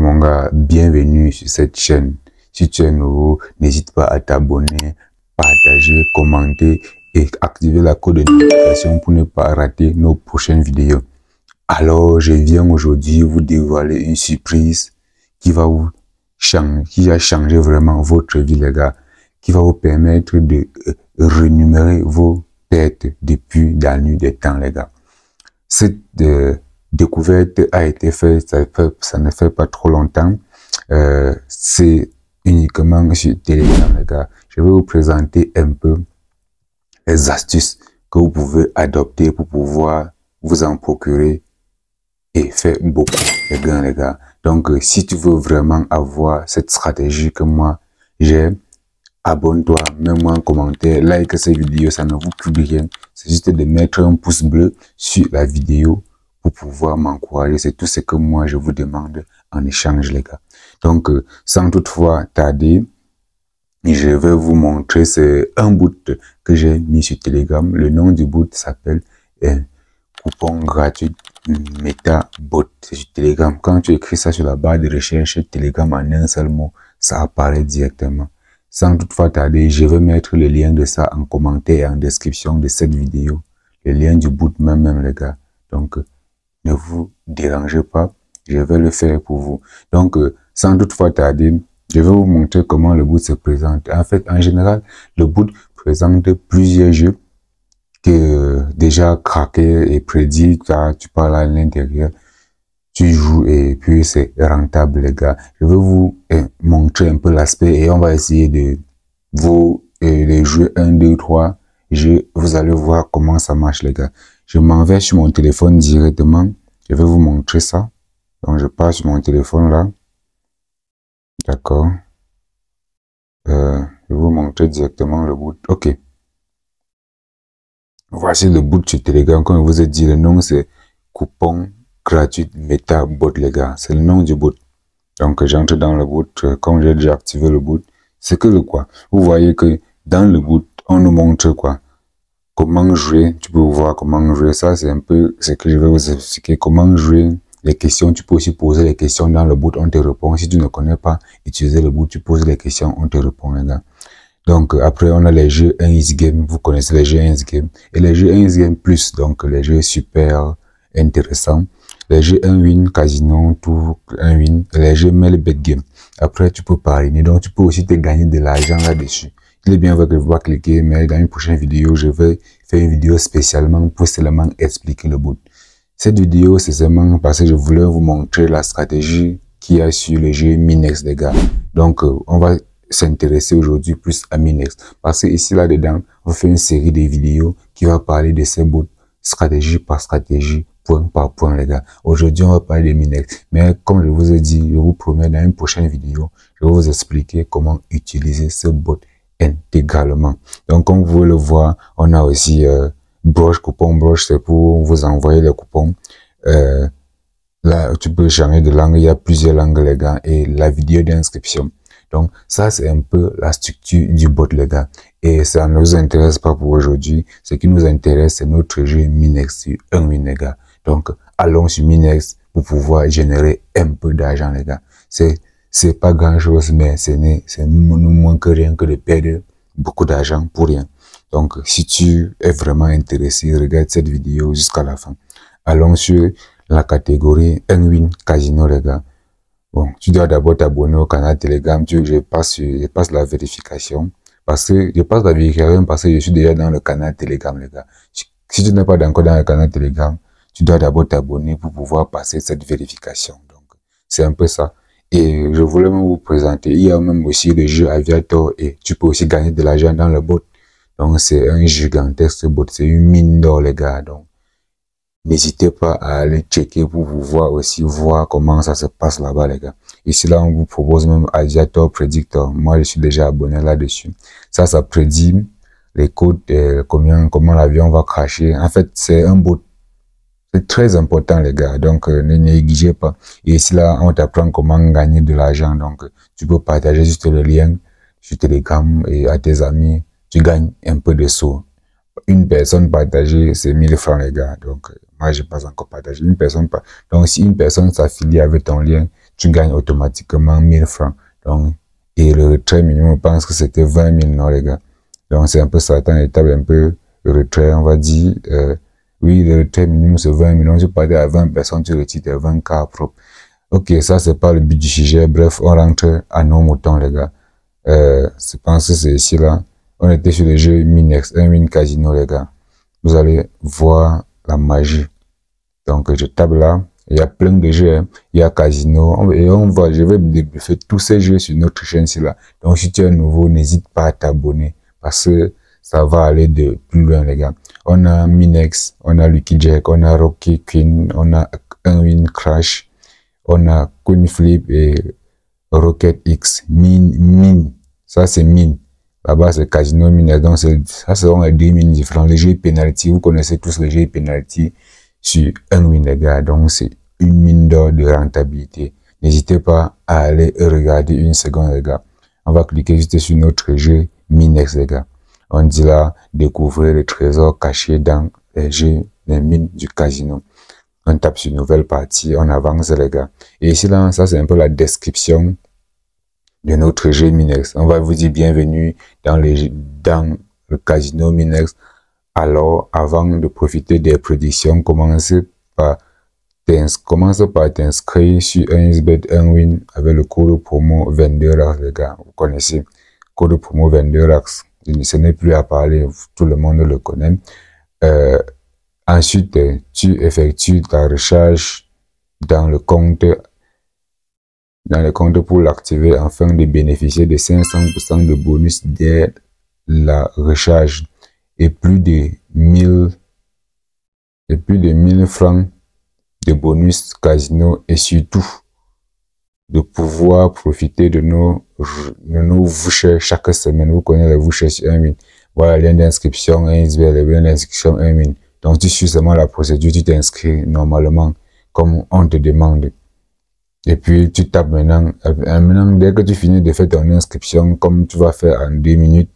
mon gars, bienvenue sur cette chaîne. Si tu es nouveau, n'hésite pas à t'abonner, partager, commenter et activer la code de notification pour ne pas rater nos prochaines vidéos. Alors, je viens aujourd'hui vous dévoiler une surprise qui va vous changer, qui va changer vraiment votre vie, les gars, qui va vous permettre de rémunérer vos pertes depuis la nuit des temps, les gars. Cette découverte a été faite, ça ne fait pas trop longtemps. C'est uniquement sur Telegram, les gars. Je vais vous présenter un peu les astuces que vous pouvez adopter pour pouvoir vous en procurer et faire beaucoup de gains, les gars. Donc, si tu veux vraiment avoir cette stratégie que moi j'ai, abonne-toi, mets-moi un commentaire, like cette vidéo, ça ne vous coûte rien. C'est juste de mettre un pouce bleu sur la vidéo pour pouvoir m'encourager. C'est tout ce que moi je vous demande en échange, les gars. Donc, sans toutefois tarder, je vais vous montrer, c'est un boot que j'ai mis sur Telegram. Le nom du boot s'appelle coupon gratuit MetaBot. C'est sur Telegram. Quand tu écris ça sur la barre de recherche Telegram en un seul mot, ça apparaît directement. Sans toutefois tarder, je vais mettre le lien de ça en commentaire et en description de cette vidéo. Le lien du boot même, les gars. Donc, ne vous dérangez pas, je vais le faire pour vous. Donc, sans toutefois tarder, je vais vous montrer comment le boot se présente. En fait, en général, le boot présente plusieurs jeux que déjà craqués et prédits. Tu parles à l'intérieur, tu joues et puis c'est rentable, les gars. Je vais vous montrer un peu l'aspect et on va essayer de vous les jouer 1, 2, 3 jeux. Vous allez voir comment ça marche, les gars. Je m'en vais sur mon téléphone directement. Je vais vous montrer ça. Donc, je passe sur mon téléphone là. D'accord. Je vais vous montrer directement le boot. Ok. Voici le boot sur Telegram. Comme je vous ai dit, le nom c'est coupon gratuit MetaBot, les gars. C'est le nom du boot. Donc, j'entre dans le boot. Comme j'ai déjà activé le boot, c'est que le quoi. Vous voyez que dans le boot, on nous montre quoi. Comment jouer, tu peux voir comment jouer. Ça, c'est un peu ce que je vais vous expliquer. Comment jouer les questions. Tu peux aussi poser les questions dans le boot, on te répond. Si tu ne connais pas utiliser le boot, tu poses les questions, on te répond, les gars. Donc, après, on a les jeux 1x Game. Vous connaissez les jeux 1x Game. Et les jeux 1x Game Plus, donc les jeux super intéressants. Les jeux 1win, Casino, tout 1win. Et les jeux Melbet Game. Après, tu peux parrainer. Donc, tu peux aussi te gagner de l'argent là-dessus. Il est bien vrai que vous pouvez cliquer, mais dans une prochaine vidéo, je vais faire une vidéo spécialement pour seulement expliquer le boot. Cette vidéo, c'est seulement parce que je voulais vous montrer la stratégie qu'il y a sur le jeu Minex, les gars. Donc, on va s'intéresser aujourd'hui plus à Minex. Parce que ici, là-dedans, on fait une série de vidéos qui va parler de ces boots, stratégie par stratégie, point par point, les gars. Aujourd'hui, on va parler de Minex. Mais comme je vous ai dit, je vous promets, dans une prochaine vidéo, je vais vous expliquer comment utiliser ce bot intégralement. Donc, comme vous pouvez le voir, on a aussi broche, coupon broche, c'est pour vous envoyer les coupons. Là, tu peux changer de langue, il y a plusieurs langues, les gars, et la vidéo d'inscription. Donc, ça, c'est un peu la structure du bot, les gars. Et ça ne nous intéresse pas pour aujourd'hui. Ce qui nous intéresse, c'est notre jeu Minex sur 1win, les gars. Donc, allons sur Minex pour pouvoir générer un peu d'argent, les gars. C'est pas grand chose, mais ça nous manque rien que de perdre beaucoup d'argent pour rien. Donc, si tu es vraiment intéressé, regarde cette vidéo jusqu'à la fin. Allons sur la catégorie 1win Casino, les gars. Bon, tu dois d'abord t'abonner au canal Telegram. Je passe la vérification. Parce que je passe la vérification parce que je suis déjà dans le canal Telegram, les gars. Si tu n'es pas encore dans le canal Telegram, tu dois d'abord t'abonner pour pouvoir passer cette vérification. Donc, c'est un peu ça. Et je voulais même vous présenter, il y a même aussi le jeu Aviator et tu peux aussi gagner de l'argent dans le bot. Donc, c'est un gigantesque bot, c'est une mine d'or, les gars. Donc, n'hésitez pas à aller checker pour pouvoir aussi voir comment ça se passe là-bas, les gars. Ici, là, on vous propose même Aviator Predictor. Moi, je suis déjà abonné là-dessus. Ça prédit les codes, comment l'avion va cracher. En fait, c'est un bot. C'est très important, les gars. Donc, ne négligez pas. Et ici, là, on t'apprend comment gagner de l'argent. Donc, tu peux partager juste le lien sur Telegram et à tes amis. Tu gagnes un peu de sous. Une personne partagée, c'est 1000 francs, les gars. Donc, moi, je n'ai pas encore partagé. Une personne, donc, si une personne s'affilie avec ton lien, tu gagnes automatiquement 1000 francs. Donc, et le retrait minimum, je pense que c'était 20 000, non, les gars. Donc, c'est un peu ça, attends, étape un peu le retrait, on va dire, oui, le retrait minimum, c'est 20 millions. Tu parles à 20 personnes, tu retires tes 20 cas propres. Ok, ça, c'est pas le but du sujet. Bref, on rentre à nos moutons, les gars. Je pense que c'est ici, là. On était sur le jeu Minex, un Win Casino, les gars. Vous allez voir la magie. Donc, je tape là. Il y a plein de jeux, hein. Il y a Casino. Et on va, je vais débriefer tous ces jeux sur notre chaîne ici, là. Donc, si tu es nouveau, n'hésite pas à t'abonner. Parce que ça va aller de plus loin, les gars. On a Minex, on a Lucky Jack, on a Rocky Queen, on a un Win Crash, on a Coin Flip et Rocket X. Mine. Ça, c'est Mine. Là-bas, c'est Casino Minex. Donc, ça seront les deux mines différents. Les jeux penalty, vous connaissez tous les jeux penalty sur un Win, les gars. Donc, c'est une mine d'or de rentabilité. N'hésitez pas à aller regarder une seconde, les gars. On va cliquer juste sur notre jeu Minex, les gars. On dit là, découvrir les trésors cachés dans les jeux, les mines du casino. On tape sur nouvelle partie, on avance, les gars. Et ici, là, ça, c'est un peu la description de notre jeu Minex. On va vous dire bienvenue dans le casino Minex. Alors, avant de profiter des prédictions, commence par t'inscrire sur 1xBet 1win avec le code promo 22 les gars. Vous connaissez, code promo 22 ce n'est plus à parler, tout le monde le connaît. Ensuite, tu effectues ta recharge dans le compte pour l'activer afin de bénéficier de 500% de bonus dès la recharge et plus de 1000 francs de bonus casino et surtout de pouvoir profiter de nos vouchers chaque semaine. Vous connaissez les vouchers sur 1win. Voilà le lien d'inscription 1xBet, le lien d'inscription 1win. Donc tu suis seulement la procédure, tu t'inscris normalement comme on te demande. Et puis tu tapes maintenant, dès que tu finis de faire ton inscription, comme tu vas faire en 2 minutes,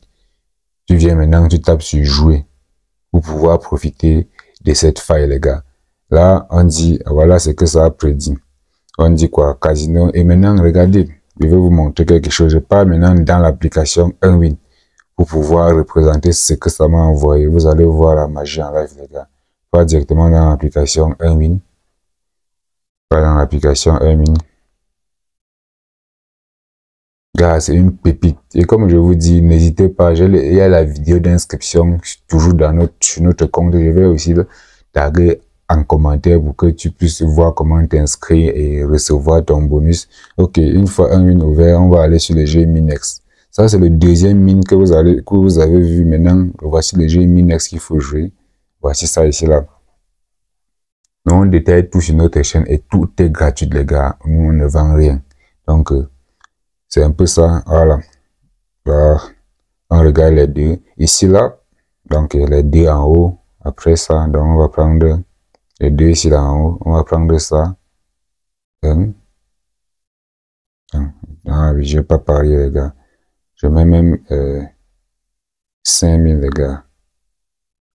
tu viens maintenant, tu tapes sur jouer pour pouvoir profiter de cette faille, les gars. Là, on dit, voilà ce que ça a prédit. On dit quoi? Casino. Et maintenant, regardez, je vais vous montrer quelque chose. Je pars maintenant dans l'application 1win pour pouvoir représenter ce que ça m'a envoyé. Vous allez voir la magie en live, les gars. Pas directement dans l'application 1win. Pas dans l'application 1win. Gars, c'est une pépite. Et comme je vous dis, n'hésitez pas. Il y a la vidéo d'inscription toujours sur notre compte. Je vais aussi le taguer en commentaire pour que tu puisses voir comment t'inscrire et recevoir ton bonus. Ok, une fois 1win ouvert, on va aller sur le jeu Minex. Ça, c'est le deuxième mine que vous avez vu maintenant. Voici le jeu Minex qu'il faut jouer. Voici ça ici là. Nous, on détaille tout sur notre chaîne et tout est gratuit, les gars. Nous, on ne vend rien. Donc, c'est un peu ça. Voilà. Là, on regarde les deux. Ici là, donc les deux en haut. Après ça, donc on va prendre les deux ici là en haut. On va prendre ça. Ah, je vais pas parier, les gars. Je mets même 5000, les gars.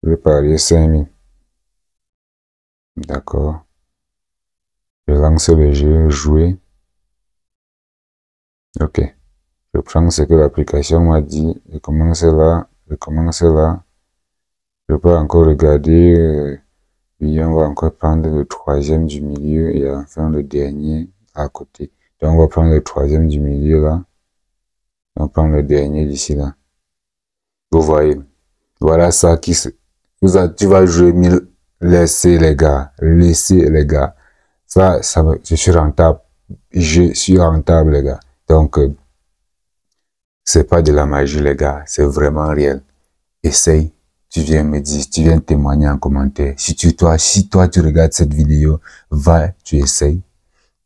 Je vais parier 5000. D'accord. Je lance le jeu, jouer. Ok. Je prends ce que l'application m'a dit. Je commence là. Je peux encore regarder. Puis on va encore prendre le troisième du milieu et enfin le dernier à côté. Donc on va prendre le troisième du milieu là. On va prendre le dernier d'ici là. Vous voyez. Voilà ça qui se... Tu vas jouer 1000. Laissez les gars. Laissez les gars. Ça, je suis rentable. Je suis rentable, les gars. Donc, c'est pas de la magie, les gars. C'est vraiment réel. Essaye. Tu viens me dire, tu viens témoigner en commentaire. Si toi, tu regardes cette vidéo, va, tu essayes.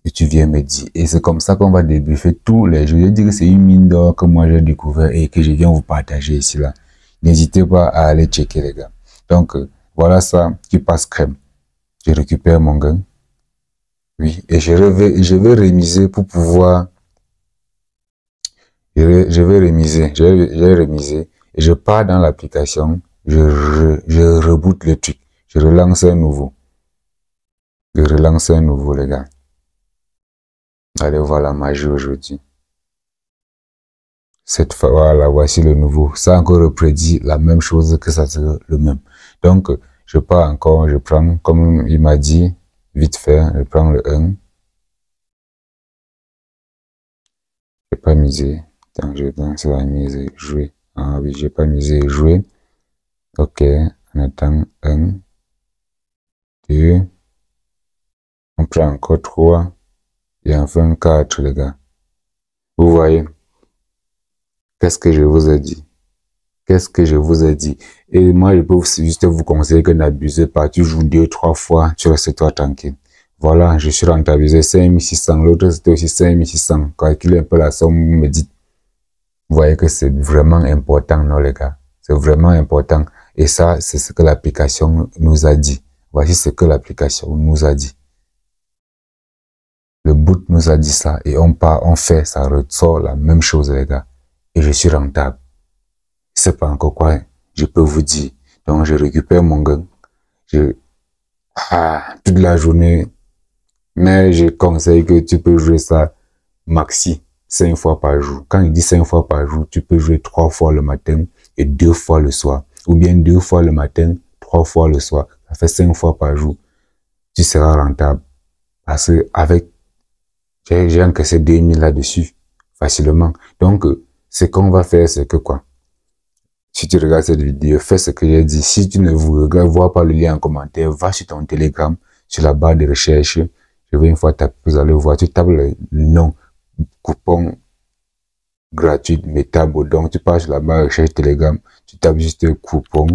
Et tu viens me dire. Et c'est comme ça qu'on va débriefer tous les jeux. Je dis que c'est une mine d'or que moi j'ai découvert et que je viens vous partager ici, là. N'hésitez pas à aller checker, les gars. Donc, voilà ça qui passe crème. Je récupère mon gain. Oui, et je vais remiser pour pouvoir... Je vais remiser. Et je pars dans l'application. Je reboot le truc. Je relance un nouveau. Les gars. Allez voir la magie aujourd'hui. Cette fois, voilà, voici le nouveau. Ça a encore prédit la même chose que ça sera le même. Donc, je pars encore, je prends, comme il m'a dit, vite fait, je prends le 1. Je n'ai pas misé. Donc, je pense à miser, jouer. Ah oui, j'ai pas misé, jouer. Ok, on attend 1, 2. On prend encore 3. Et enfin 4, les gars. Vous voyez? Qu'est-ce que je vous ai dit? Qu'est-ce que je vous ai dit? Et moi, je peux juste vous conseiller que n'abusez pas. Tu joues 2, 3 fois, tu restes toi tranquille. Voilà, je suis rentabilisé 5600. L'autre, c'était aussi 5600. Calculez un peu la somme, vous me dites. Vous voyez que c'est vraiment important, non, les gars? C'est vraiment important. Et ça, c'est ce que l'application nous a dit. Voici ce que l'application nous a dit. Le boot nous a dit ça. Et on part, on fait, ça ressort la même chose, les gars. Et je suis rentable. Je sais pas encore quoi je peux vous dire. Donc, je récupère mon gain. Toute la journée. Mais je conseille que tu peux jouer ça maxi 5 fois par jour. Quand il dit 5 fois par jour, tu peux jouer 3 fois le matin et 2 fois le soir. Ou bien 2 fois le matin, 3 fois le soir. Ça fait 5 fois par jour. Tu seras rentable. Parce que avec, j'ai encaissé 2000 là-dessus facilement. Donc, ce qu'on va faire, c'est que quoi? Si tu regardes cette vidéo, fais ce que j'ai dit. Si tu ne vois pas le lien en commentaire, va sur ton Telegram, sur la barre de recherche. Je vais une fois taper, vous allez voir, tu tapes le nom, coupon gratuit Metabo. Donc, tu pars sur la barre de recherche Telegram, tu tapes juste coupon,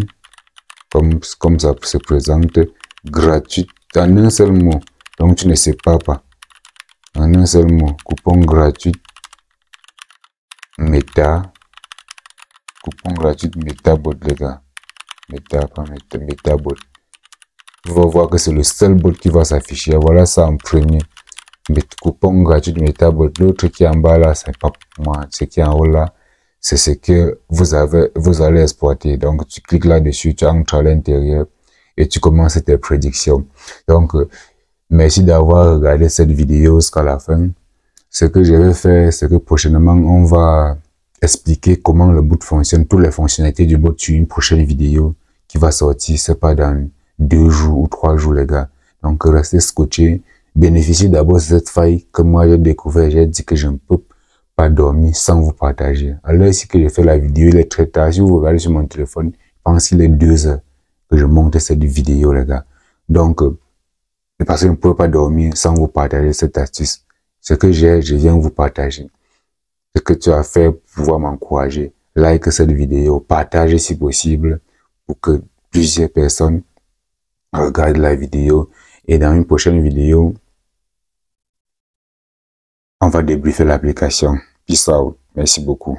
comme ça se présente, gratuit, en un seul mot. Donc, tu ne sais pas. En un seul mot, coupon gratuit coupon gratuit Metabot, les gars. Metabot. Vous allez voir que c'est le seul bot qui va s'afficher. Voilà ça en premier. Coupon gratuit Metabot. L'autre qui est en bas là, c'est pas pour moi. Ce qui est en haut là, c'est ce que vous allez exploiter. Donc, tu cliques là-dessus, tu entres à l'intérieur et tu commences tes prédictions. Donc, merci d'avoir regardé cette vidéo jusqu'à la fin. Ce que je vais faire, c'est que prochainement, on va expliquer comment le bot fonctionne, toutes les fonctionnalités du bot sur une prochaine vidéo qui va sortir, c'est pas dans 2 jours ou 3 jours, les gars. Donc, restez scotchés. Bénéficiez d'abord de cette faille que moi j'ai découvert. J'ai dit que je ne peux pas dormir sans vous partager. Alors, ici que j'ai fait la vidéo, il est très tard. Si vous regardez sur mon téléphone, je pense qu'il est 2 heures que je monte cette vidéo, les gars. Donc, parce que je ne peux pas dormir sans vous partager cette astuce. Ce que j'ai, je viens vous partager. Ce que tu as fait pour pouvoir m'encourager, like cette vidéo, partage si possible pour que plusieurs personnes regardent la vidéo. Et dans une prochaine vidéo, on va débriefer l'application. Peace out. Merci beaucoup.